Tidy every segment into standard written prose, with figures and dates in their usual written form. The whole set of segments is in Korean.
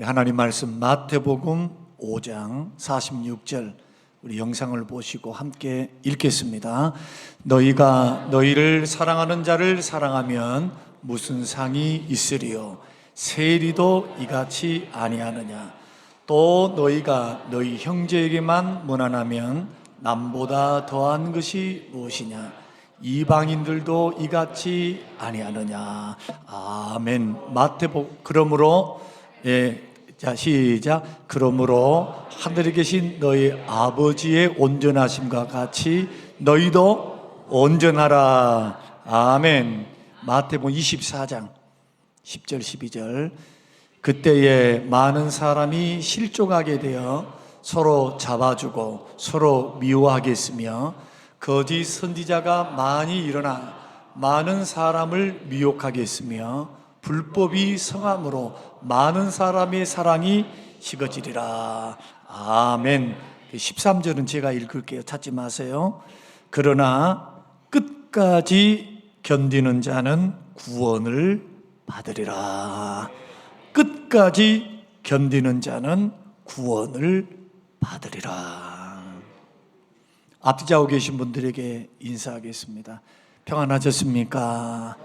하나님 말씀 마태복음 5장 46절 우리 영상을 보시고 함께 읽겠습니다. 너희가 너희를 사랑하는 자를 사랑하면 무슨 상이 있으리요? 세리도 이같이 아니하느냐? 또 너희가 너희 형제에게만 무난하면 남보다 더한 것이 무엇이냐? 이방인들도 이같이 아니하느냐? 아멘. 그러므로 자 시작. 그러므로 하늘에 계신 너희 아버지의 온전하심과 같이 너희도 온전하라. 아멘. 마태복음 24장 10절 12절. 그때에 많은 사람이 실족하게 되어 서로 잡아주고 서로 미워하겠으며 거짓 선지자가 많이 일어나 많은 사람을 미혹하겠으며 불법이 성함으로 많은 사람의 사랑이 식어지리라. 아멘. 13절은 제가 읽을게요. 찾지 마세요. 그러나 끝까지 견디는 자는 구원을 받으리라. 끝까지 견디는 자는 구원을 받으리라. 앞뒤자고 계신 분들에게 인사하겠습니다. 평안하셨습니까?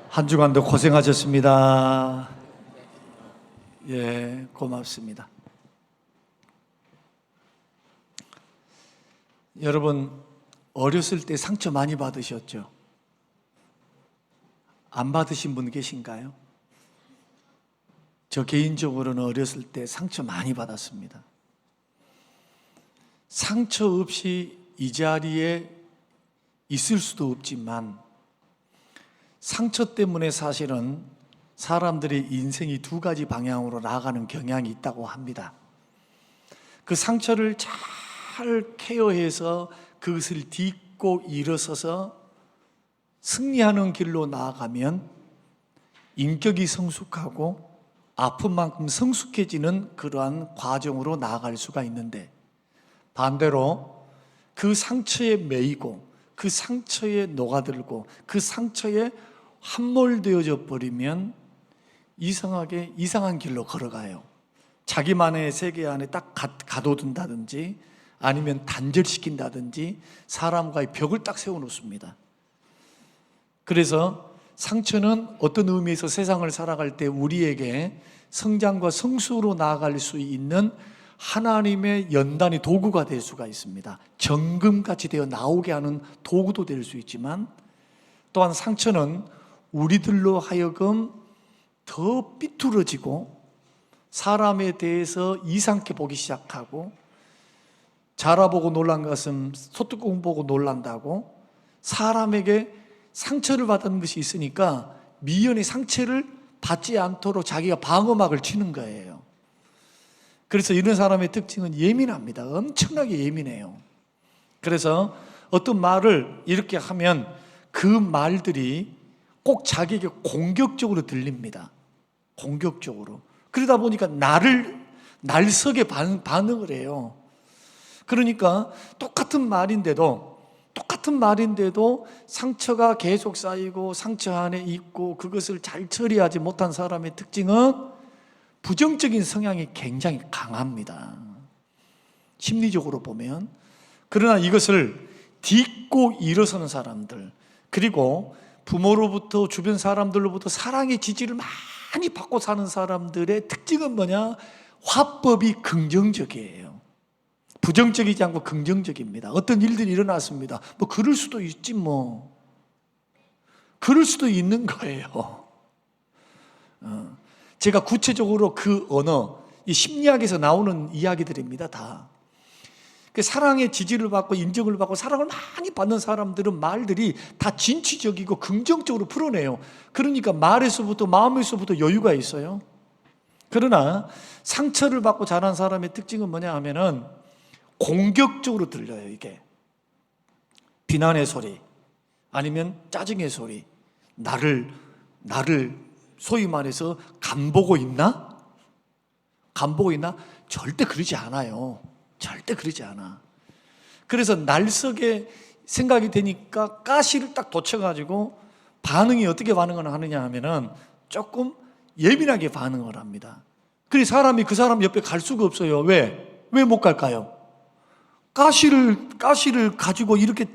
한 주간도 고생하셨습니다. 예, 고맙습니다. 여러분, 어렸을 때 상처 많이 받으셨죠? 안 받으신 분 계신가요? 저 개인적으로는 어렸을 때 상처 많이 받았습니다. 상처 없이 이 자리에 있을 수도 없지만 상처 때문에 사실은 사람들의 인생이 두 가지 방향으로 나아가는 경향이 있다고 합니다. 그 상처를 잘 케어해서 그것을 딛고 일어서서 승리하는 길로 나아가면 인격이 성숙하고 아픈 만큼 성숙해지는 그러한 과정으로 나아갈 수가 있는데, 반대로 그 상처에 매이고 그 상처에 녹아들고 그 상처에 함몰되어져 버리면 이상한 길로 걸어가요. 자기만의 세계 안에 딱 가둬둔다든지 아니면 단절시킨다든지 사람과의 벽을 딱 세워놓습니다. 그래서 상처는 어떤 의미에서 세상을 살아갈 때 우리에게 성장과 성숙으로 나아갈 수 있는 하나님의 연단의 도구가 될 수가 있습니다. 정금같이 되어 나오게 하는 도구도 될 수 있지만, 또한 상처는 우리들로 하여금 더 삐뚤어지고 사람에 대해서 이상하게 보기 시작하고, 자라보고 놀란 것은 소뚜껑 보고 놀란다고, 사람에게 상처를 받은 것이 있으니까 미연의 상처를 받지 않도록 자기가 방어막을 치는 거예요. 그래서 이런 사람의 특징은 예민합니다. 엄청나게 예민해요. 그래서 어떤 말을 이렇게 하면 그 말들이 꼭 자기에게 공격적으로 들립니다. 공격적으로. 그러다 보니까 날석에 반응을 해요. 그러니까 똑같은 말인데도 상처가 계속 쌓이고 상처 안에 있고 그것을 잘 처리하지 못한 사람의 특징은 부정적인 성향이 굉장히 강합니다. 심리적으로 보면. 그러나 이것을 딛고 일어서는 사람들, 그리고 부모로부터 주변 사람들로부터 사랑의 지지를 많이 받고 사는 사람들의 특징은 뭐냐? 화법이 긍정적이에요. 부정적이지 않고 긍정적입니다. 어떤 일들이 일어났습니다. 그럴 수도 있지 그럴 수도 있는 거예요. 제가 구체적으로 그 언어, 이 심리학에서 나오는 이야기들입니다. 다. 사랑의 지지를 받고 인정을 받고 사랑을 많이 받는 사람들은 말들이 다 진취적이고 긍정적으로 풀어내요. 그러니까 말에서부터 마음에서부터 여유가 있어요. 그러나 상처를 받고 자란 사람의 특징은 뭐냐 하면은 공격적으로 들려요. 이게 비난의 소리 아니면 짜증의 소리, 나를 소위 말해서 간보고 있나? 절대 그러지 않아요. 절대 그러지 않아. 그래서 날석에 생각이 되니까 가시를 딱 돋쳐가지고 반응이 어떻게 반응을 하느냐 하면은 조금 예민하게 반응을 합니다. 그래 사람이 그 사람 옆에 갈 수가 없어요. 왜? 왜 못 갈까요? 가시를 가지고 이렇게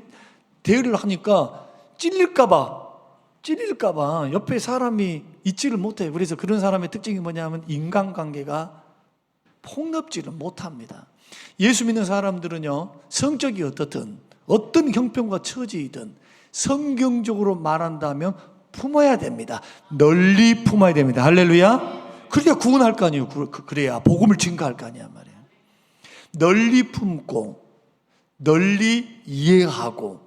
대화를 하니까 찔릴까봐 옆에 사람이 있지를 못해요. 그래서 그런 사람의 특징이 뭐냐면 인간관계가 폭넓지를 못합니다. 예수 믿는 사람들은요, 성격이 어떻든 어떤 형편과 처지이든 성경적으로 말한다면 품어야 됩니다. 널리 품어야 됩니다. 할렐루야. 그래야 구원할 거 아니에요. 그래야 복음을 증거할 거 아니야 말이에요. 널리 품고 널리 이해하고,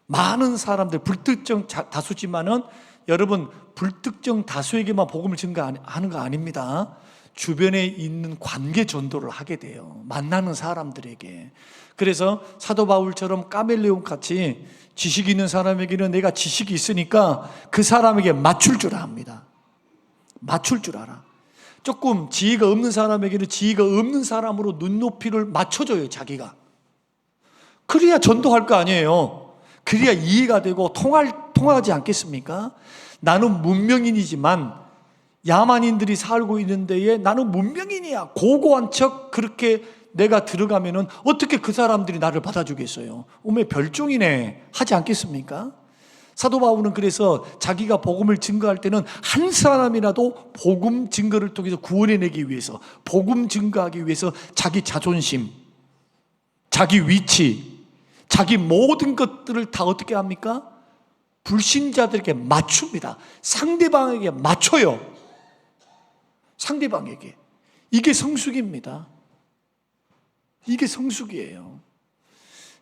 많은 사람들, 불특정 다수지만은 여러분 불특정 다수에게만 복음을 증거하는 거 아닙니다. 주변에 있는 관계 전도를 하게 돼요. 만나는 사람들에게. 그래서 사도 바울처럼 까멜레온 같이 지식이 있는 사람에게는 내가 지식이 있으니까 그 사람에게 맞출 줄 압니다. 맞출 줄 알아. 조금 지혜가 없는 사람에게는 지혜가 없는 사람으로 눈높이를 맞춰줘요, 자기가. 그래야 전도할 거 아니에요. 그래야 이해가 되고 통하지 않겠습니까? 나는 문명인이지만 야만인들이 살고 있는 데에 나는 문명인이야, 고고한 척 그렇게 내가 들어가면은 어떻게 그 사람들이 나를 받아주겠어요? 어머, 별종이네 하지 않겠습니까? 사도 바울은 그래서 자기가 복음을 증거할 때는 한 사람이라도 복음 증거를 통해서 구원해내기 위해서, 복음 증거하기 위해서 자기 자존심, 자기 위치, 자기 모든 것들을 다 어떻게 합니까? 불신자들에게 맞춥니다. 상대방에게 맞춰요. 상대방에게. 이게 성숙입니다. 이게 성숙이에요.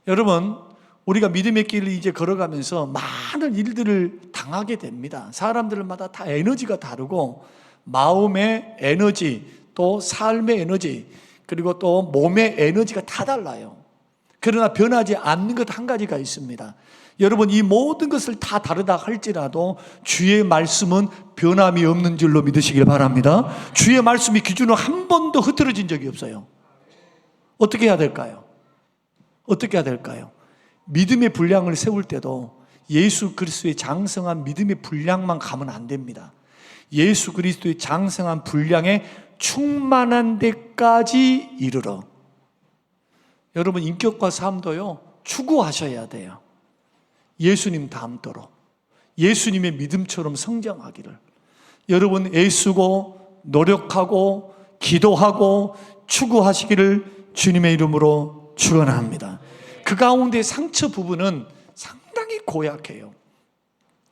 여러분, 우리가 믿음의 길을 이제 걸어가면서 많은 일들을 당하게 됩니다. 사람들마다 다 에너지가 다르고, 마음의 에너지, 또 삶의 에너지, 그리고 또 몸의 에너지가 다 달라요. 그러나 변하지 않는 것 한 가지가 있습니다. 여러분, 이 모든 것을 다 다르다 할지라도 주의 말씀은 변함이 없는 줄로 믿으시길 바랍니다. 주의 말씀이 기준으로 한 번도 흐트러진 적이 없어요. 어떻게 해야 될까요? 어떻게 해야 될까요? 믿음의 분량을 세울 때도 예수 그리스도의 장성한 믿음의 분량만 가면 안 됩니다. 예수 그리스도의 장성한 분량에 충만한 데까지 이르러. 여러분, 인격과 삶도요, 추구하셔야 돼요. 예수님 닮도록, 예수님의 믿음처럼 성장하기를 여러분 애쓰고 노력하고 기도하고 추구하시기를 주님의 이름으로 축원합니다. 그 가운데 상처 부분은 상당히 고약해요.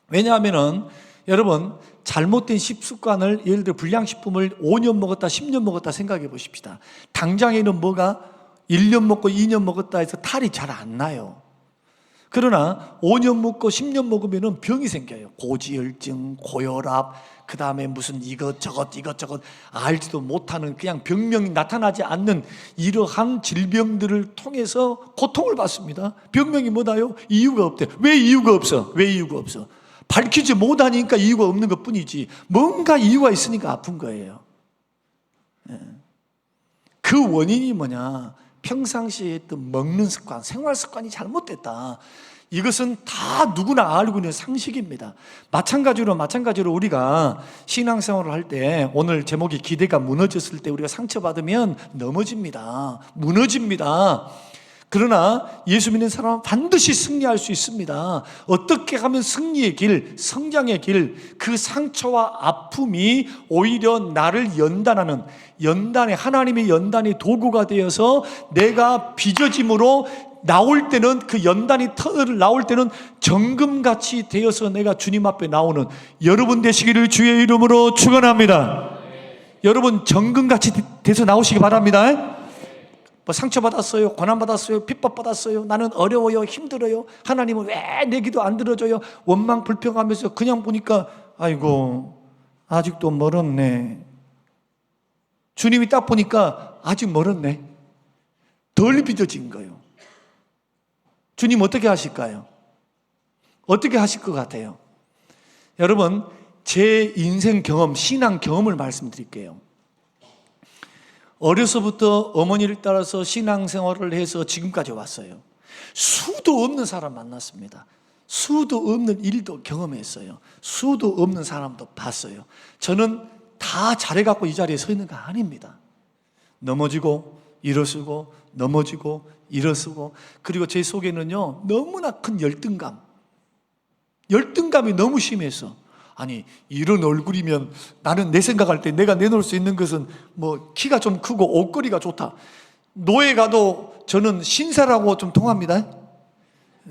왜냐하면은 여러분, 잘못된 식습관을, 예를 들어 불량식품을 5년 먹었다 10년 먹었다 생각해 보십시다. 당장에는 뭐가 1년 먹고 2년 먹었다 해서 탈이 잘 안 나요. 그러나 5년 먹고 10년 먹으면 병이 생겨요. 고지혈증, 고혈압, 그 다음에 무슨 이것저것 알지도 못하는, 그냥 병명이 나타나지 않는 이러한 질병들을 통해서 고통을 받습니다. 병명이 뭐다요? 이유가 없대. 왜 이유가 없어? 왜 이유가 없어? 밝히지 못하니까 이유가 없는 것 뿐이지, 뭔가 이유가 있으니까 아픈 거예요. 그 원인이 뭐냐? 평상시에 했던 먹는 습관, 생활 습관이 잘못됐다. 이것은 다 누구나 알고 있는 상식입니다. 마찬가지로 우리가 신앙생활을 할 때, 오늘 제목이 기대가 무너졌을 때 우리가 상처받으면 넘어집니다. 무너집니다. 그러나 예수 믿는 사람은 반드시 승리할 수 있습니다. 어떻게 하면 승리의 길, 성장의 길, 그 상처와 아픔이 오히려 나를 연단하는, 하나님의 연단의 도구가 되어서 내가 빚어짐으로 나올 때는, 그 연단이 나올 때는 정금같이 되어서 내가 주님 앞에 나오는 여러분 되시기를 주의 이름으로 축원합니다. 여러분, 정금같이 돼서 나오시기 바랍니다. 뭐 상처받았어요, 고난받았어요, 핍박받았어요, 나는 어려워요, 힘들어요, 하나님은 왜 내 기도 안 들어줘요, 원망 불평하면서 그냥 보니까 아이고 아직도 멀었네. 주님이 딱 보니까 아직 멀었네. 덜 빚어진 거예요. 주님 어떻게 하실까요? 어떻게 하실 것 같아요? 여러분, 제 인생 경험, 신앙 경험을 말씀드릴게요. 어려서부터 어머니를 따라서 신앙생활을 해서 지금까지 왔어요. 수도 없는 사람 만났습니다. 수도 없는 일도 경험했어요. 수도 없는 사람도 봤어요. 저는 다 다 잘해갖고 이 자리에 서 있는 거 아닙니다. 넘어지고 일어서고 넘어지고 일어서고, 그리고 제 속에는요 너무나 큰 열등감이 너무 심해서, 아니 이런 얼굴이면 나는 내 생각할 때 내가 내놓을 수 있는 것은 뭐 키가 좀 크고 옷걸이가 좋다. 노예 가도 저는 신사라고 좀 통합니다.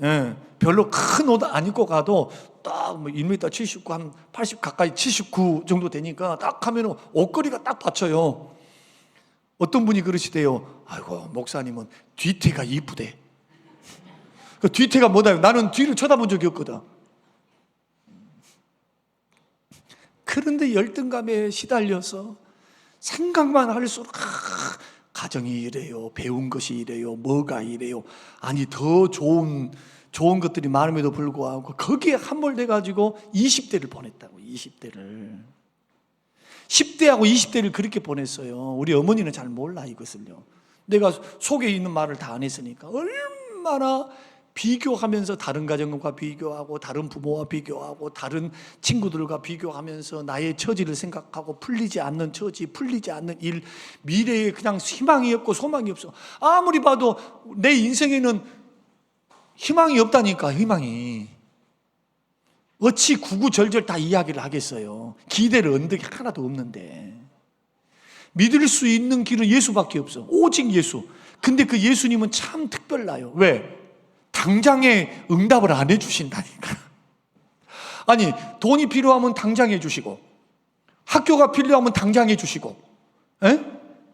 예, 별로 큰 옷 안 입고 가도 딱 뭐 1m 79, 한 80 가까이 79 정도 되니까 딱 하면 옷걸이가 딱 받쳐요. 어떤 분이 그러시대요. 아이고 목사님은 뒤태가 이쁘대. 그 뒤태가 뭐다? 나는 뒤를 쳐다본 적이 없거든. 그런데 열등감에 시달려서 생각만 할수록 가정이 이래요, 배운 것이 이래요, 뭐가 이래요. 아니 더 좋은 것들이 많음에도 불구하고 거기에 함몰돼가지고 20대를 보냈다고. 20대를 10대하고 20대를 그렇게 보냈어요. 우리 어머니는 잘 몰라 이것을요. 내가 속에 있는 말을 다 안 했으니까. 얼마나 비교하면서 다른 가정과 비교하고 다른 부모와 비교하고 다른 친구들과 비교하면서 나의 처지를 생각하고 풀리지 않는 처지, 풀리지 않는 일, 미래에 그냥 희망이 없고 소망이 없어. 아무리 봐도 내 인생에는 희망이 없다니까. 희망이 어찌 구구절절 다 이야기를 하겠어요. 기대를 언덕이 하나도 없는데. 믿을 수 있는 길은 예수밖에 없어. 오직 예수. 근데 그 예수님은 참 특별나요. 왜? 당장에 응답을 안 해주신다니까. 아니 돈이 필요하면 당장 해주시고, 학교가 필요하면 당장 해주시고,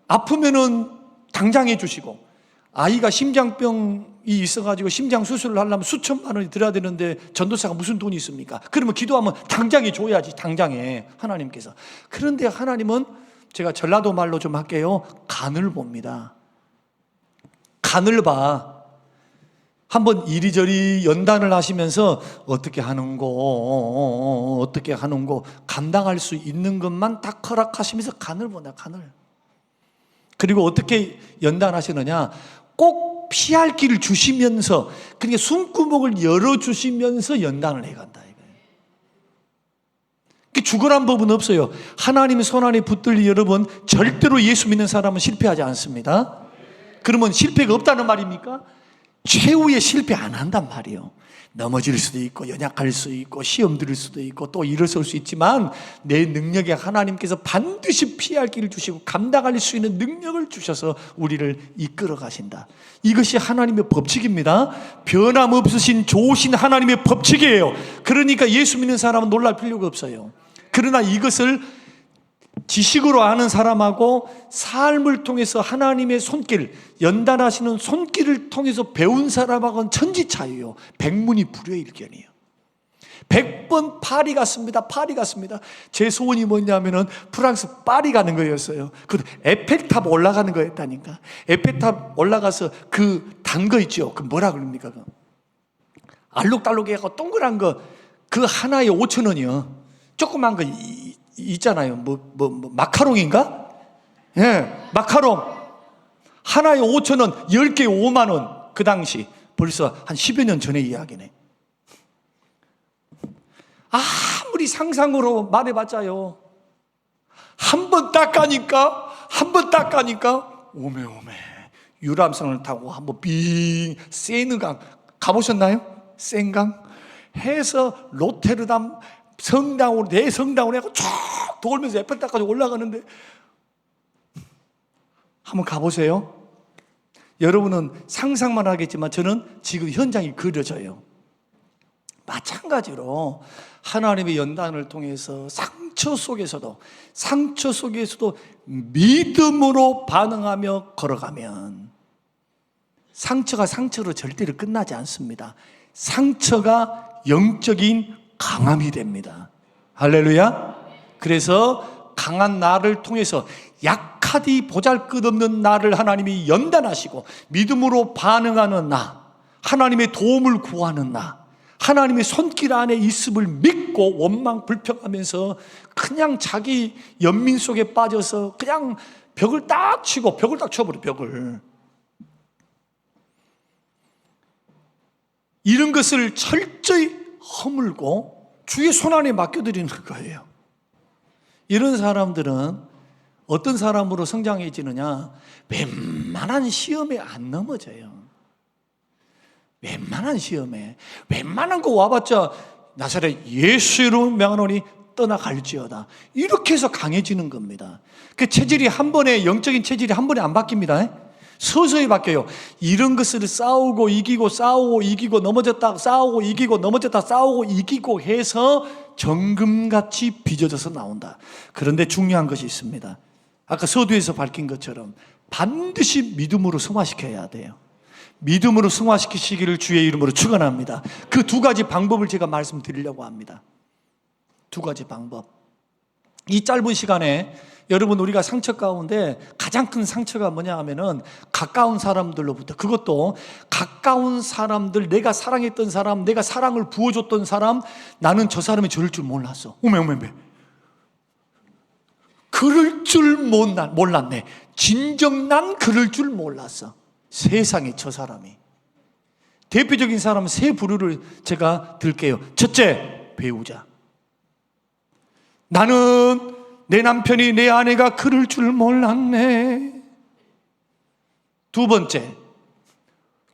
아프면은 당장 해주시고, 아이가 심장병이 있어가지고 심장 수술을 하려면 수천만 원이 들어야 되는데 전도사가 무슨 돈이 있습니까? 그러면 기도하면 당장에 줘야지. 당장에 하나님께서. 그런데 하나님은, 제가 전라도 말로 좀 할게요, 간을 봅니다. 간을 봐. 한번 이리저리 연단을 하시면서 어떻게 하는고 감당할 수 있는 것만 딱 허락하시면서 간을 본다. 간을. 그리고 어떻게 연단하시느냐, 꼭 피할 길을 주시면서, 그러니까 숨구멍을 열어주시면서 연단을 해간다. 죽으란 법은 없어요. 하나님의 손안에 붙들리 여러분, 절대로 예수 믿는 사람은 실패하지 않습니다. 그러면 실패가 없다는 말입니까? 최후의 실패 안 한단 말이에요. 넘어질 수도 있고 연약할 수 있고 시험 들을 수도 있고 또 일어설 수 있지만, 내 능력에 하나님께서 반드시 피할 길을 주시고 감당할 수 있는 능력을 주셔서 우리를 이끌어 가신다. 이것이 하나님의 법칙입니다. 변함없으신 좋으신 하나님의 법칙이에요. 그러니까 예수 믿는 사람은 놀랄 필요가 없어요. 그러나 이것을 지식으로 아는 사람하고 삶을 통해서 하나님의 손길, 연단하시는 손길을 통해서 배운 사람하고는 천지 차이요. 백문이 불여일견이에요. 100번 파리 갔습니다. 파리 갔습니다. 제 소원이 뭐냐면은 프랑스 파리 가는 거였어요. 그 에펠탑 올라가는 거였다니까. 에펠탑 올라가서 그 단 거 있죠. 그 뭐라 그럽니까? 그 알록달록해갖고 동그란 거, 그 하나에 5,000원이요. 조그만 거 있잖아요. 마카롱인가? 예, 마카롱. 하나에 5,000원, 10개에 5만 원. 그 당시 벌써 한 10여 년 전의 이야기네. 아무리 상상으로 말해봤자요, 한 번 닦아니까 오메 유람선을 타고 한번 빙 세느강 가보셨나요? 센강 해서 로테르담 성당으로, 대성당으로 해서 쭉 돌면서 에펠탑까지 올라가는데, 한번 가보세요. 여러분은 상상만 하겠지만 저는 지금 현장이 그려져요. 마찬가지로 하나님의 연단을 통해서 상처 속에서도 믿음으로 반응하며 걸어가면, 상처가 상처로 절대로 끝나지 않습니다. 상처가 영적인 강함이 됩니다. 할렐루야. 그래서 강한 나를 통해서 약하디 보잘것없는 나를 하나님이 연단하시고, 믿음으로 반응하는 나, 하나님의 도움을 구하는 나, 하나님의 손길 안에 있음을 믿고 원망 불평하면서 그냥 자기 연민 속에 빠져서 그냥 벽을 딱 치고, 벽을 딱 쳐버려. 벽을. 이런 것을 철저히 허물고 주의 손안에 맡겨드리는 거예요. 이런 사람들은 어떤 사람으로 성장해지느냐? 웬만한 시험에 안 넘어져요. 웬만한 시험에. 웬만한 거 와봤자 나사렛 예수 이름으로 명하노니 떠나갈지어다. 이렇게 해서 강해지는 겁니다. 그 체질이 한 번에, 영적인 체질이 한 번에 안 바뀝니다. 서서히 바뀌어요. 이런 것을 싸우고 이기고 싸우고 이기고 넘어졌다 싸우고 이기고 넘어졌다 싸우고 이기고 해서 정금같이 빚어져서 나온다. 그런데 중요한 것이 있습니다. 아까 서두에서 밝힌 것처럼 반드시 믿음으로 승화시켜야 돼요. 믿음으로 승화시키시기를 주의 이름으로 축원합니다. 그 두 가지 방법을 제가 말씀드리려고 합니다. 두 가지 방법. 이 짧은 시간에 여러분, 우리가 상처 가운데 가장 큰 상처가 뭐냐 하면은 가까운 사람들로부터, 그것도 가까운 사람들, 내가 사랑했던 사람, 내가 사랑을 부어줬던 사람, 나는 저 사람이 저럴 줄 몰랐어. 어메 그럴 줄 몰랐네. 진정 난 그럴 줄 몰랐어. 세상에 저 사람이. 대표적인 사람은 세 부류를 제가 들게요. 첫째, 배우자. 나는 내 남편이, 내 아내가 그럴 줄 몰랐네. 두 번째,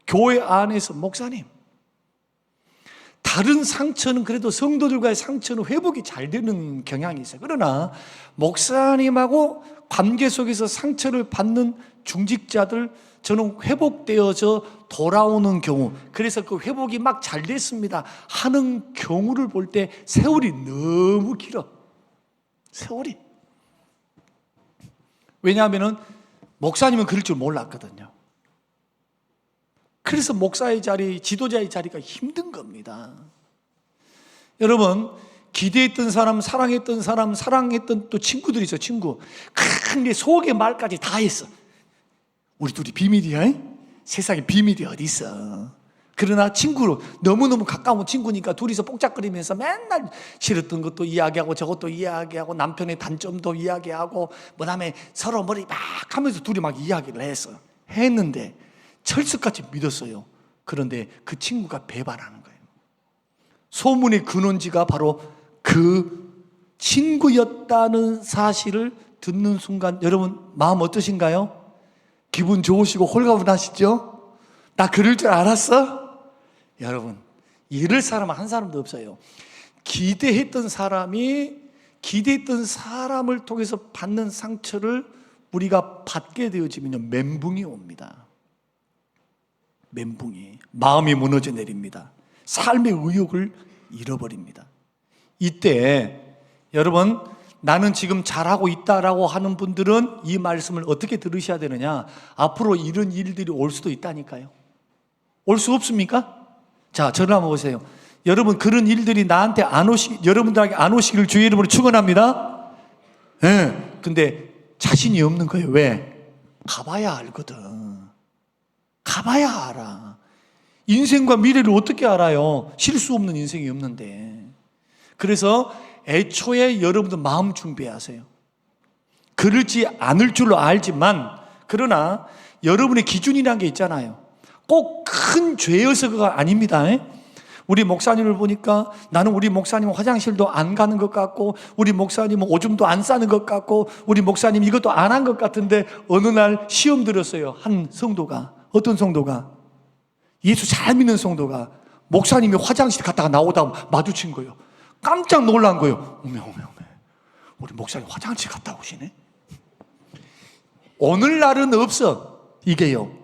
교회 안에서 목사님. 다른 상처는 그래도 성도들과의 상처는 회복이 잘 되는 경향이 있어요. 그러나 목사님하고 관계 속에서 상처를 받는 중직자들, 저는 회복되어져 돌아오는 경우, 그래서 그 회복이 막 잘 됐습니다 하는 경우를 볼 때 세월이 너무 길어. 세월이. 왜냐하면 목사님은 그럴 줄 몰랐거든요. 그래서 목사의 자리, 지도자의 자리가 힘든 겁니다. 여러분, 기대했던 사람, 사랑했던 사람, 사랑했던 또 친구들이 있어. 친구. 근데 속의 말까지 다 했어. 우리 둘이 비밀이야. 세상에 비밀이 어디 있어. 그러나 친구로, 너무너무 가까운 친구니까 둘이서 뽕짝거리면서 맨날 싫었던 것도 이야기하고 저것도 이야기하고 남편의 단점도 이야기하고 그다음에 서로 머리 막 하면서 둘이 막 이야기를 했는데 철석같이 믿었어요. 그런데 그 친구가 배반하는 거예요. 소문의 근원지가 바로 그 친구였다는 사실을 듣는 순간, 여러분 마음 어떠신가요? 기분 좋으시고 홀가분하시죠? 나 그럴 줄 알았어? 여러분, 이럴 사람은 한 사람도 없어요. 기대했던 사람을 통해서 받는 상처를 우리가 받게 되어지면요, 멘붕이 옵니다. 멘붕이. 마음이 무너져 내립니다. 삶의 의욕을 잃어버립니다. 이때 여러분, 나는 지금 잘하고 있다라고 하는 분들은 이 말씀을 어떻게 들으셔야 되느냐? 앞으로 이런 일들이 올 수도 있다니까요. 올 수 없습니까? 자, 저를 한번 보세요. 여러분, 그런 일들이 나한테 여러분들에게 안 오시기를 주의 이름으로 축원합니다. 네. 근데 자신이 없는 거예요. 왜? 가봐야 알거든. 가봐야 알아. 인생과 미래를 어떻게 알아요? 실수 없는 인생이 없는데. 그래서 애초에 여러분들 마음 준비하세요. 그러지 않을 줄로 알지만, 그러나 여러분의 기준이라는 게 있잖아요. 꼭 큰 죄여서가 아닙니다. 우리 목사님을 보니까 나는 우리 목사님은 화장실도 안 가는 것 같고, 우리 목사님은 오줌도 안 싸는 것 같고, 우리 목사님 이것도 안 한 것 같은데, 어느 날 시험 들었어요. 한 성도가. 어떤 성도가? 예수 잘 믿는 성도가 목사님이 화장실 갔다가 나오다 마주친 거예요. 깜짝 놀란 거예요. 어메. 우리 목사님 화장실 갔다 오시네. 오늘날은 없어, 이게요.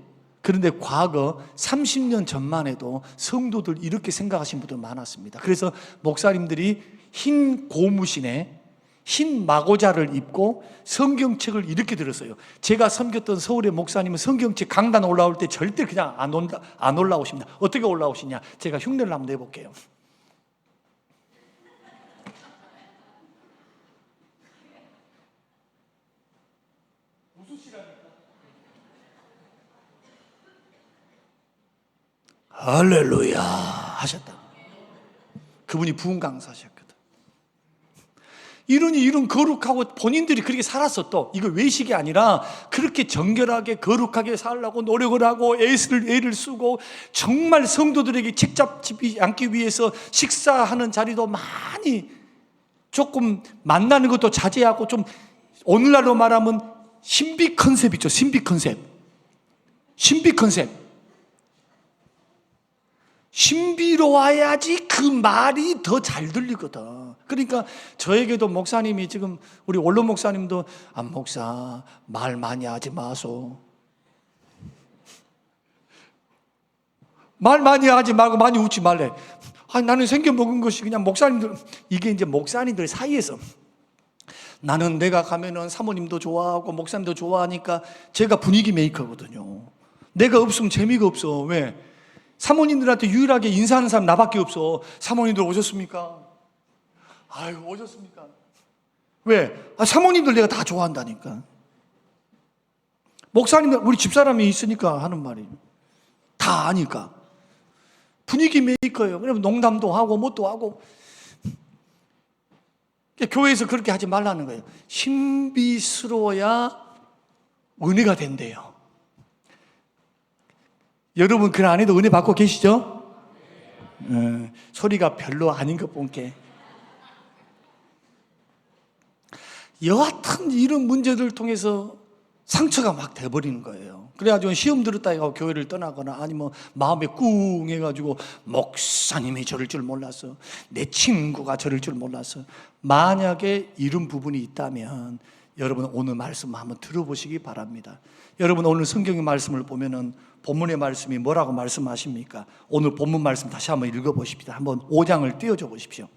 그런데 과거 30년 전만 해도 성도들 이렇게 생각하신 분들 많았습니다. 그래서 목사님들이 흰 고무신에 흰 마고자를 입고 성경책을 이렇게 들었어요. 제가 섬겼던 서울의 목사님은 성경책 강단 올라올 때 절대 그냥 안 올라오십니다. 어떻게 올라오시냐? 제가 흉내를 한번 내볼게요. 할렐루야 하셨다. 그분이 부흥 강사셨거든. 이런 거룩하고 본인들이 그렇게 살았어. 또 이거 외식이 아니라 그렇게 정결하게 거룩하게 살라고 노력을 하고 애를 쓰고, 정말 성도들에게 책 잡지 않기 위해서 식사하는 자리도 많이 조금 만나는 것도 자제하고 좀 오늘날로 말하면 신비 컨셉 있죠. 신비 컨셉. 신비로워야지 그 말이 더 잘 들리거든. 그러니까 저에게도 목사님이 지금 우리 원로 목사님도 안 목사 말 많이 하지 마소. 말 많이 하지 말고 많이 웃지 말래. 아니, 나는 생겨먹은 것이 그냥 목사님들, 이게 이제 목사님들 사이에서 나는 내가 가면은 사모님도 좋아하고 목사님도 좋아하니까 제가 분위기 메이커거든요. 내가 없으면 재미가 없어. 왜? 사모님들한테 유일하게 인사하는 사람 나밖에 없어. 사모님들 오셨습니까? 아유, 오셨습니까? 왜? 사모님들 내가 다 좋아한다니까. 목사님들, 우리 집사람이 있으니까 하는 말이 다 아니까. 분위기 메이커예요. 그러면 농담도 하고 뭣도 하고. 교회에서 그렇게 하지 말라는 거예요. 신비스러워야 은혜가 된대요. 여러분 그 안에도 은혜 받고 계시죠? 소리가 별로 아닌 것 본게. 여하튼 이런 문제들을 통해서 상처가 막 돼버리는 거예요. 그래가지고 시험 들었다 해서 교회를 떠나거나 아니면 마음에 꿍 해가지고 목사님이 저럴 줄 몰랐어, 내 친구가 저럴 줄 몰랐어. 만약에 이런 부분이 있다면 여러분 오늘 말씀 한번 들어보시기 바랍니다. 여러분 오늘 성경의 말씀을 보면은 본문의 말씀이 뭐라고 말씀하십니까? 오늘 본문 말씀 다시 한번 읽어보십시다. 한번 5장을 띄워줘 보십시오.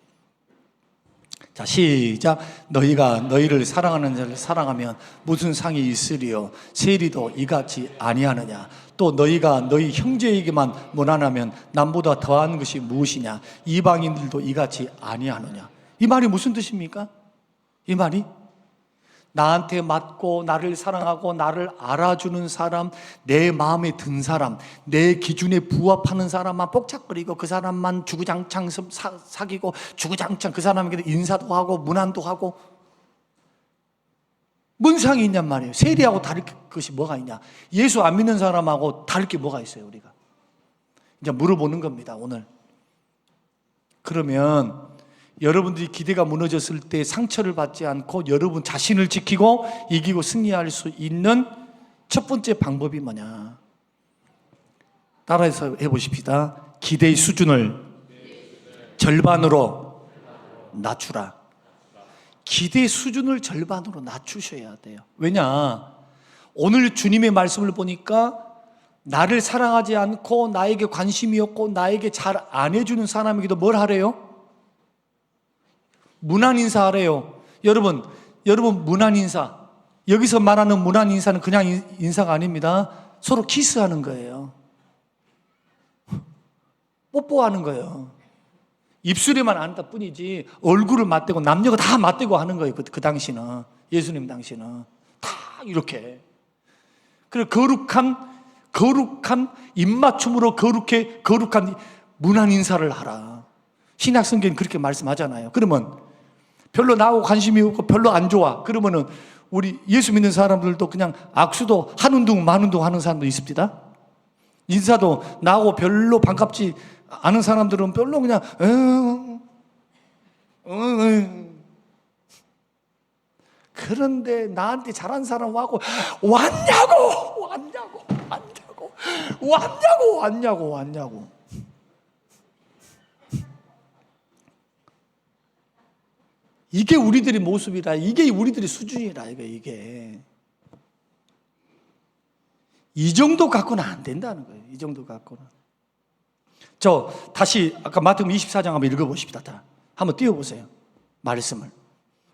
자, 시작. 너희가 너희를 사랑하는 자를 사랑하면 무슨 상이 있으리요? 세리도 이같이 아니하느냐? 또 너희가 너희 형제에게만 무난하면 남보다 더한 것이 무엇이냐? 이방인들도 이같이 아니하느냐? 이 말이 무슨 뜻입니까? 이 말이 나한테 맞고 나를 사랑하고 나를 알아주는 사람, 내 마음에 든 사람, 내 기준에 부합하는 사람만 복잡거리고 그 사람만 주구장창 사귀고 주구장창 그 사람에게 인사도 하고 문안도 하고 뭔 상이 있냔 말이에요. 세리하고 다를 것이 뭐가 있냐? 예수 안 믿는 사람하고 다를 게 뭐가 있어요? 우리가 이제 물어보는 겁니다 오늘. 그러면 여러분들이 기대가 무너졌을 때 상처를 받지 않고 여러분 자신을 지키고 이기고 승리할 수 있는 첫 번째 방법이 뭐냐? 따라해서 해보십시다. 기대의 수준을 절반으로 낮추라. 기대의 수준을 절반으로 낮추셔야 돼요. 왜냐? 오늘 주님의 말씀을 보니까 나를 사랑하지 않고 나에게 관심이 없고 나에게 잘 안 해주는 사람에게도 뭘 하래요? 문안 인사하래요. 여러분 문안 인사, 여기서 말하는 문안 인사는 그냥 인사가 아닙니다. 서로 키스하는 거예요. 뽀뽀하는 거예요. 입술에만 안다 뿐이지 얼굴을 맞대고 남녀가 다 맞대고 하는 거예요. 그 당시는, 예수님 당시는 다 이렇게. 그리고 거룩한 입맞춤으로 거룩한 문안 인사를 하라. 신약 성경은 그렇게 말씀하잖아요. 그러면 별로 나하고 관심이 없고 별로 안 좋아. 그러면은 우리 예수 믿는 사람들도 그냥 악수도 하는 둥 마는 둥 하는 사람도 있습니다. 인사도 나하고 별로 반갑지 않은 사람들은 별로 그냥 그런데 나한테 잘한 사람하고 왔냐고. 이게 우리들의 모습이라, 이게 우리들의 수준이라, 이게. 이 정도 갖고는 안 된다는 거예요. 이 정도 갖고는. 다시 아까 마태복음 24장 한번 읽어보십시다. 다. 한번 띄워보세요. 말씀을.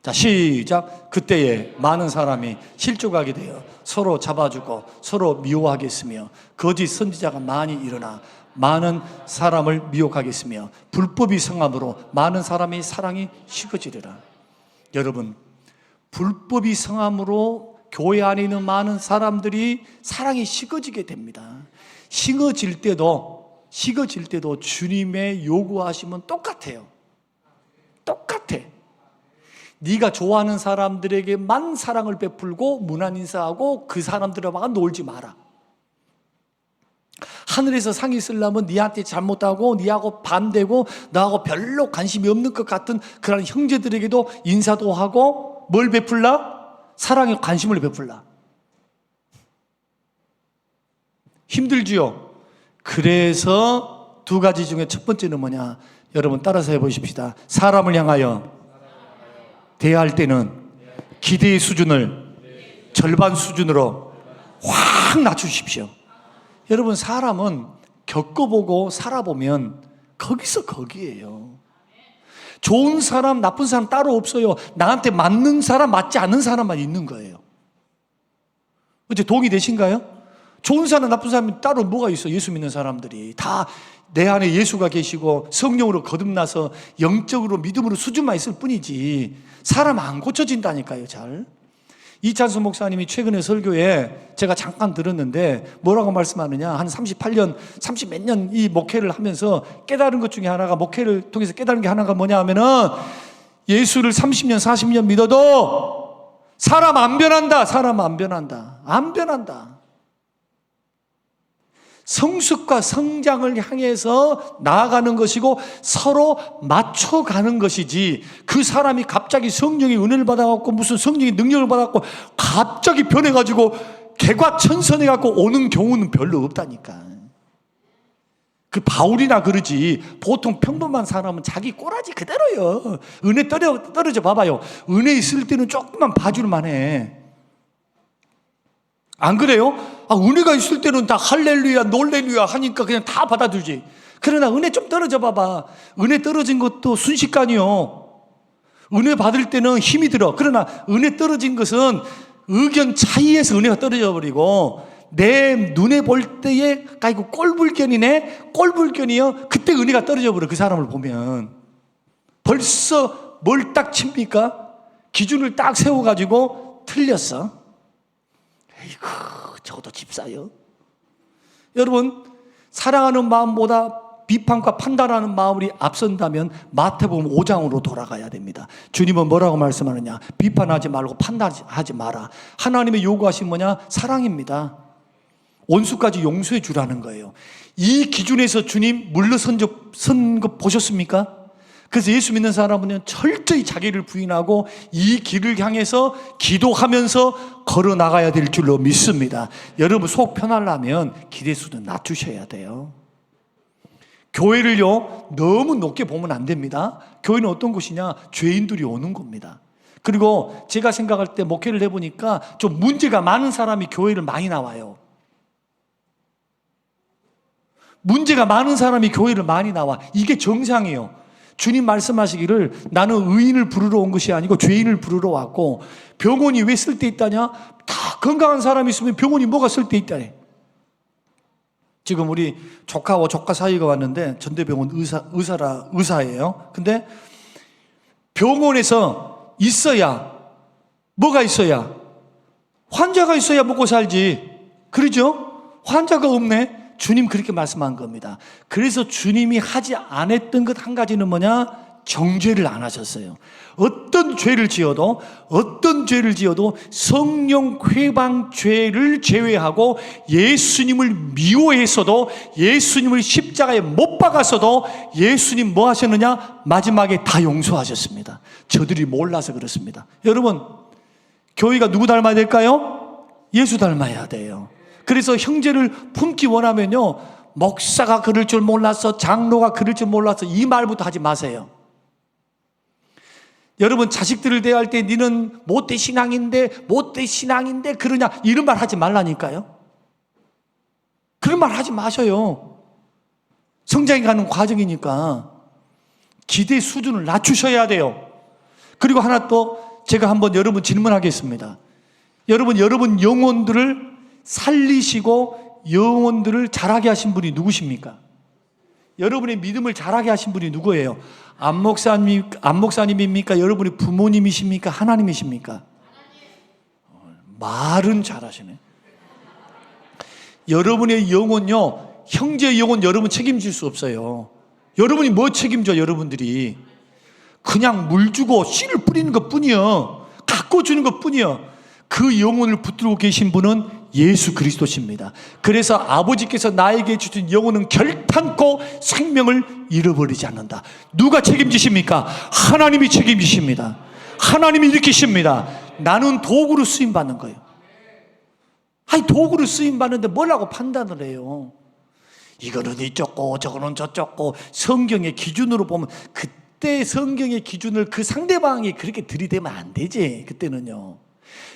자, 시작. 그때에 많은 사람이 실족하게 되어 서로 잡아주고 서로 미워하겠으며 거짓 선지자가 많이 일어나 많은 사람을 미혹하겠으며 불법이 성함으로 많은 사람의 사랑이 식어지리라. 여러분, 불법이 성함으로 교회 안에 있는 많은 사람들이 사랑이 식어지게 됩니다. 식어질 때도 주님의 요구하심은 똑같아요. 똑같아. 네가 좋아하는 사람들에게만 사랑을 베풀고 문안 인사하고 그 사람들하고 놀지 마라. 하늘에서 상이 쓰려면 니한테 잘못하고 니하고 반대고 너하고 별로 관심이 없는 것 같은 그런 형제들에게도 인사도 하고 뭘 베풀라? 사랑에 관심을 베풀라. 힘들지요? 그래서 두 가지 중에 첫 번째는 뭐냐? 여러분 따라서 해보십시다. 사람을 향하여 대할 때는 기대의 수준을 절반 수준으로 확 낮추십시오. 여러분 사람은 겪어보고 살아보면 거기서 거기에요. 좋은 사람 나쁜 사람 따로 없어요. 나한테 맞는 사람 맞지 않는 사람만 있는 거예요. 어째 동의되신가요? 좋은 사람 나쁜 사람이 따로 뭐가 있어? 예수 믿는 사람들이 다 내 안에 예수가 계시고 성령으로 거듭나서 영적으로 믿음으로 수준만 있을 뿐이지 사람 안 고쳐진다니까요. 잘. 이찬수 목사님이 최근에 설교에 제가 잠깐 들었는데 뭐라고 말씀하느냐, 한 38년 30 몇 년 이 목회를 하면서 깨달은 것 중에 하나가, 목회를 통해서 깨달은 게 하나가 뭐냐 하면은 예수를 30년 40년 믿어도 사람 안 변한다. 사람 안 변한다. 안 변한다. 성숙과 성장을 향해서 나아가는 것이고 서로 맞춰가는 것이지, 그 사람이 갑자기 성령의 은혜를 받아갖고 무슨 성령의 능력을 받아갖고 갑자기 변해가지고 개과천선해갖고 오는 경우는 별로 없다니까. 그 바울이나 그러지 보통 평범한 사람은 자기 꼬라지 그대로요. 은혜 떨어져 봐봐요. 은혜 있을 때는 조금만 봐줄만 해. 안 그래요? 은혜가 있을 때는 다 할렐루야 놀렐루야 하니까 그냥 다 받아들지. 그러나 은혜 좀 떨어져 봐봐. 은혜 떨어진 것도 순식간이요. 은혜 받을 때는 힘이 들어. 그러나 은혜 떨어진 것은 의견 차이에서 은혜가 떨어져 버리고, 내 눈에 볼 때에 이거 꼴불견이네, 꼴불견이요. 그때 은혜가 떨어져 버려. 그 사람을 보면 벌써 뭘 딱 칩니까? 기준을 딱 세워가지고 틀렸어. 에이구, 저것도 집사요. 여러분, 사랑하는 마음보다 비판과 판단하는 마음이 앞선다면 마태복음 5장으로 돌아가야 됩니다. 주님은 뭐라고 말씀하느냐? 비판하지 말고 판단하지 마라. 하나님의 요구하신 뭐냐? 사랑입니다. 원수까지 용서해 주라는 거예요. 이 기준에서 주님 물러선 거 보셨습니까? 그래서 예수 믿는 사람은 철저히 자기를 부인하고 이 길을 향해서 기도하면서 걸어 나가야 될 줄로 믿습니다. 여러분 속 편하려면 기대수는 낮추셔야 돼요. 교회를요 너무 높게 보면 안 됩니다. 교회는 어떤 곳이냐? 죄인들이 오는 겁니다. 그리고 제가 생각할 때 목회를 해보니까 좀 문제가 많은 사람이 교회를 많이 나와요. 문제가 많은 사람이 교회를 많이 나와. 이게 정상이에요. 주님 말씀하시기를 나는 의인을 부르러 온 것이 아니고 죄인을 부르러 왔고, 병원이 왜 쓸데있다냐? 다 건강한 사람이 있으면 병원이 뭐가 쓸데있다네. 지금 우리 조카와 조카 사이가 왔는데 전대병원 의사예요. 근데 병원에서 있어야, 뭐가 있어야? 환자가 있어야 먹고 살지. 그러죠? 환자가 없네. 주님 그렇게 말씀한 겁니다. 그래서 주님이 하지 않았던 것 한 가지는 뭐냐? 정죄를 안 하셨어요. 어떤 죄를 지어도 성령 회방 죄를 제외하고 예수님을 미워했어도, 예수님을 십자가에 못 박았어도 예수님 뭐 하셨느냐? 마지막에 다 용서하셨습니다. 저들이 몰라서 그렇습니다. 여러분, 교회가 누구 닮아야 될까요? 예수 닮아야 돼요. 그래서 형제를 품기 원하면요, 목사가 그럴 줄 몰랐어, 장로가 그럴 줄 몰랐어, 이 말부터 하지 마세요. 여러분 자식들을 대할 때 니는 못돼 신앙인데 그러냐, 이런 말 하지 말라니까요. 그런 말 하지 마셔요. 성장해 가는 과정이니까 기대 수준을 낮추셔야 돼요. 그리고 하나 또 제가 한번 여러분 질문하겠습니다. 여러분 영혼들을 살리시고 영혼들을 자라게 하신 분이 누구십니까? 여러분의 믿음을 자라게 하신 분이 누구예요? 안 목사님입니까? 여러분의 부모님이십니까? 하나님이십니까? 말은 잘하시네. 여러분의 영혼요, 형제의 영혼 여러분 책임질 수 없어요. 여러분이 뭐 책임져? 여러분들이 그냥 물 주고 씨를 뿌리는 것 뿐이요, 갖고 주는 것 뿐이요. 그 영혼을 붙들고 계신 분은 예수 그리스도십니다. 그래서 아버지께서 나에게 주신 영혼은 결탄코 생명을 잃어버리지 않는다. 누가 책임지십니까? 하나님이 책임지십니다. 하나님이 일으키십니다. 나는 도구로 쓰임받는 거예요. 아니, 도구로 쓰임받는데 뭐라고 판단을 해요? 이거는 이쪽고 저거는 저쪽고. 성경의 기준으로 보면 그때 성경의 기준을 그 상대방이 그렇게 들이대면 안 되지. 그때는요.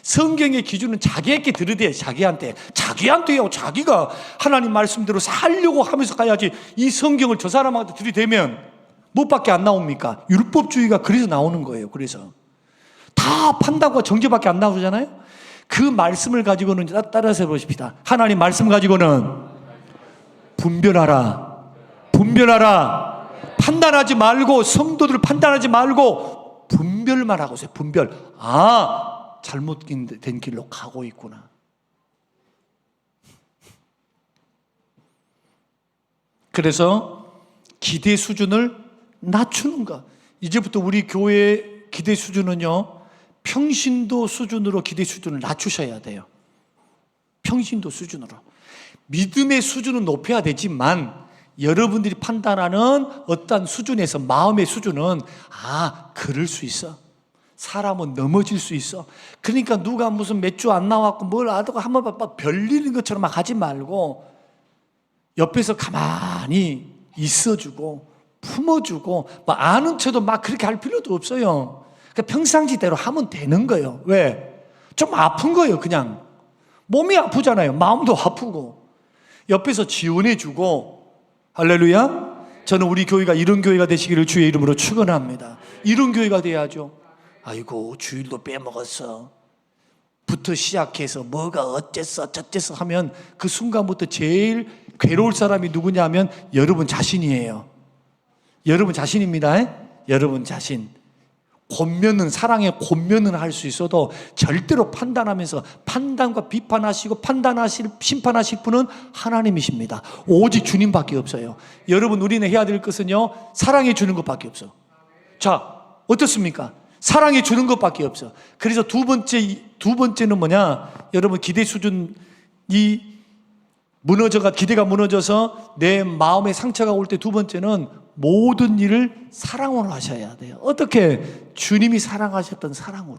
성경의 기준은 자기에게 들이대요. 자기한테요. 자기가 하나님 말씀대로 살려고 하면서 가야지. 이 성경을 저 사람한테 들이대면 뭐밖에 안 나옵니까? 율법주의가 그래서 나오는 거예요. 그래서 다 판단과 정죄밖에 안 나오잖아요. 그 말씀을 가지고는 따라서 해보십시다. 하나님 말씀 가지고는 분별하라. 판단하지 말고, 성도들을 판단하지 말고 분별만 하고 있어요. 분별. 잘못된 길로 가고 있구나. 그래서 기대 수준을 낮추는 것. 이제부터 우리 교회의 기대 수준은요, 평신도 수준으로 기대 수준을 낮추셔야 돼요. 평신도 수준으로. 믿음의 수준은 높여야 되지만 여러분들이 판단하는 어떤 수준에서, 마음의 수준은 그럴 수 있어. 사람은 넘어질 수 있어. 그러니까 누가 무슨 몇 주 안 나왔고 뭘 하다가 한번 별일인 것처럼 막 하지 말고 옆에서 가만히 있어주고 품어주고 아는 척도 막 그렇게 할 필요도 없어요. 그러니까 평상시대로 하면 되는 거예요. 왜? 좀 아픈 거예요. 그냥 몸이 아프잖아요. 마음도 아프고 옆에서 지원해주고. 할렐루야. 저는 우리 교회가 이런 교회가 되시기를 주의 이름으로 축원합니다. 이런 교회가 돼야죠. 아이고, 주일도 빼먹었어 부터 시작해서 뭐가 어째서 저째서 하면 그 순간부터 제일 괴로울 사람이 누구냐면 여러분 자신이에요. 여러분 자신입니다. 여러분 자신. 권면은, 사랑의 권면은 할 수 있어도 절대로 판단하면서 판단과 비판하시고 심판하실 분은 하나님이십니다. 오직 주님밖에 없어요. 여러분, 우리는 해야 될 것은요, 사랑해 주는 것밖에 없어. 자, 어떻습니까? 사랑해 주는 것밖에 없어. 그래서 두 번째는 뭐냐? 여러분, 기대 수준이 기대가 무너져서 내 마음에 상처가 올 때 두 번째는 모든 일을 사랑으로 하셔야 돼요. 어떻게? 주님이 사랑하셨던 사랑으로.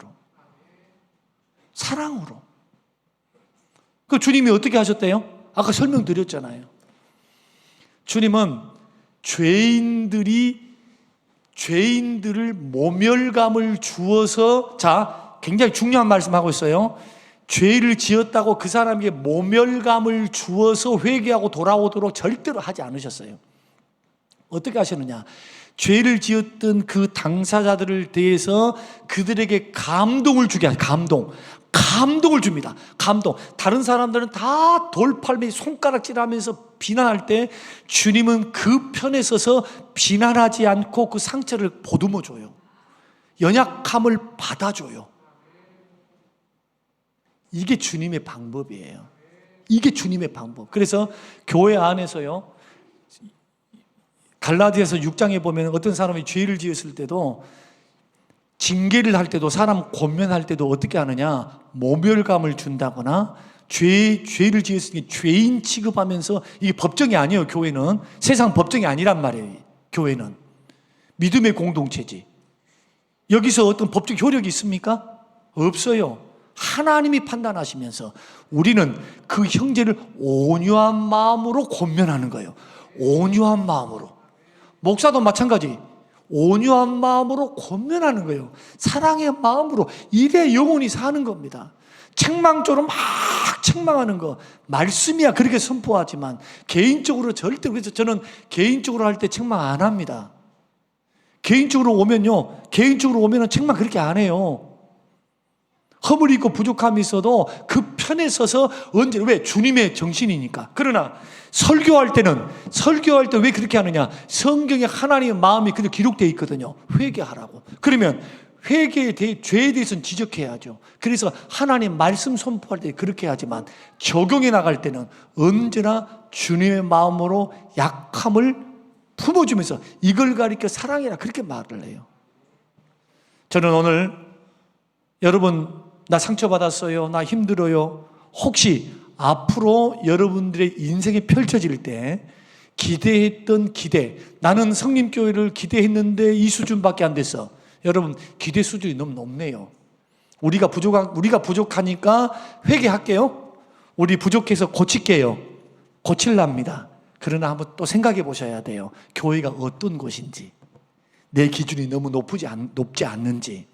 그 주님이 어떻게 하셨대요? 아까 설명드렸잖아요. 주님은 죄인들을 모멸감을 주어서, 굉장히 중요한 말씀하고 있어요. 죄를 지었다고 그 사람에게 모멸감을 주어서 회개하고 돌아오도록 절대로 하지 않으셨어요. 어떻게 하셨느냐? 죄를 지었던 그 당사자들을 대해서 그들에게 감동을 주게 하죠. 감동을 줍니다. 다른 사람들은 다 돌팔매 손가락질하면서 비난할 때 주님은 그 편에 서서 비난하지 않고 그 상처를 보듬어 줘요. 연약함을 받아줘요. 이게 주님의 방법이에요. 이게 주님의 방법. 그래서 교회 안에서요, 갈라디아서 6장에 보면 어떤 사람이 죄를 지었을 때도, 징계를 할 때도, 사람 권면할 때도 어떻게 하느냐? 모멸감을 준다거나 죄를 지었으니 죄인 취급하면서, 이게 법정이 아니에요. 교회는 세상 법정이 아니란 말이에요. 교회는 믿음의 공동체지. 여기서 어떤 법적 효력이 있습니까? 없어요. 하나님이 판단하시면서 우리는 그 형제를 온유한 마음으로 권면하는 거예요. 온유한 마음으로. 목사도 마찬가지. 온유한 마음으로 권면하는 거예요. 사랑의 마음으로. 이래 영혼이 사는 겁니다. 책망조로 막 책망하는 거, 말씀이야 그렇게 선포하지만 개인적으로 절대. 그래서 저는 개인적으로 할 때 책망 안 합니다. 개인적으로 오면은 책망 그렇게 안 해요. 허물이 있고 부족함이 있어도 그 편에 서서 언제, 왜? 주님의 정신이니까. 그러나 설교할 때 왜 그렇게 하느냐? 성경에 하나님의 마음이 그대로 기록되어 있거든요. 회개하라고. 그러면 죄에 대해서는 지적해야죠. 그래서 하나님 말씀 선포할 때 그렇게 하지만 적용해 나갈 때는 언제나 주님의 마음으로 약함을 품어주면서 이걸 가리켜 사랑이라 그렇게 말을 해요. 저는 오늘 여러분, 나 상처받았어요, 나 힘들어요, 혹시 앞으로 여러분들의 인생이 펼쳐질 때 기대했던 기대, 나는 성림교회를 기대했는데 이 수준밖에 안 됐어. 여러분, 기대 수준이 너무 높네요. 우리가 부족하니까 회개할게요. 우리 부족해서 고칠게요. 고칠랍니다. 그러나 한번 또 생각해 보셔야 돼요. 교회가 어떤 곳인지, 내 기준이 너무 높지 않는지.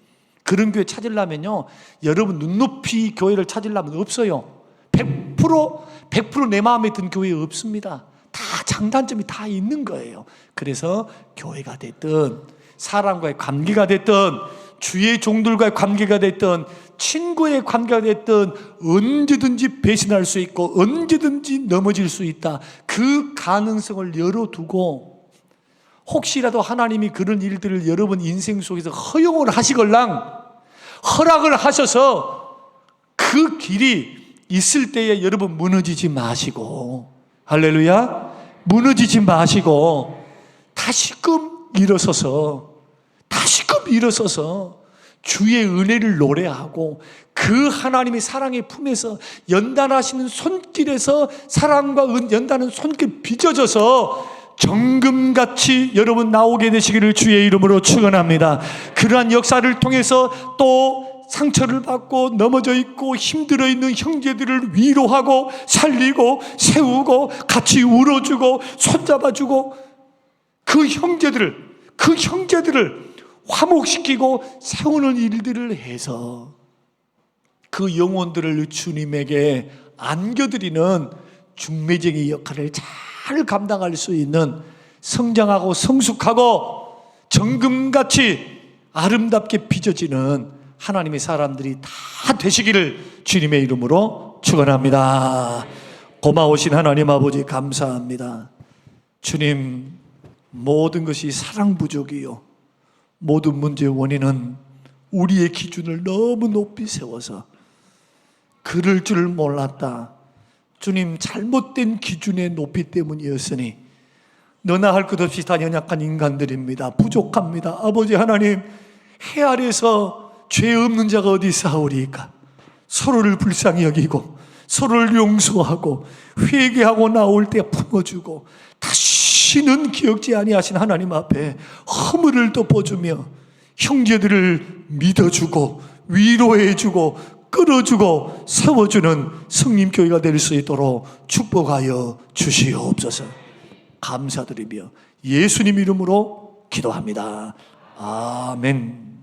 그런 교회 찾으려면요, 여러분 눈높이 교회를 찾으려면 없어요. 100% 내 마음에 든 교회 없습니다. 다 장단점이 다 있는 거예요. 그래서 교회가 됐든 사람과의 관계가 됐든 주의 종들과의 관계가 됐든 친구의 관계가 됐든 언제든지 배신할 수 있고 언제든지 넘어질 수 있다. 그 가능성을 열어두고 혹시라도 하나님이 그런 일들을 여러분 인생 속에서 허용을 하시걸랑 허락을 하셔서 그 길이 있을 때에 여러분 무너지지 마시고, 할렐루야, 무너지지 마시고 다시금 일어서서 주의 은혜를 노래하고 그 하나님의 사랑의 품에서 연단하시는 손길에서 사랑과 연단하는 손길 빚어져서 정금같이 여러분 나오게 되시기를 주의 이름으로 축원합니다. 그러한 역사를 통해서 또 상처를 받고 넘어져 있고 힘들어 있는 형제들을 위로하고 살리고 세우고 같이 울어주고 손잡아주고 그 형제들을 화목시키고 세우는 일들을 해서 그 영혼들을 주님에게 안겨드리는 중매쟁이 역할을 잘 감당할 수 있는 성장하고 성숙하고 정금같이 아름답게 빚어지는 하나님의 사람들이 다 되시기를 주님의 이름으로 축원합니다. 고마우신 하나님 아버지 감사합니다. 주님, 모든 것이 사랑 부족이요, 모든 문제의 원인은 우리의 기준을 너무 높이 세워서 그럴 줄 몰랐다. 주님, 잘못된 기준의 높이 때문이었으니 너나 할 것 없이 다 연약한 인간들입니다. 부족합니다. 아버지 하나님, 해 아래서 죄 없는 자가 어디 있사오리까? 서로를 불쌍히 여기고 서로를 용서하고 회개하고 나올 때 품어주고 다시는 기억지 아니하신 하나님 앞에 허물을 덮어주며 형제들을 믿어주고 위로해주고 끌어주고 세워주는 성림교회가 될 수 있도록 축복하여 주시옵소서. 감사드리며 예수님 이름으로 기도합니다. 아멘.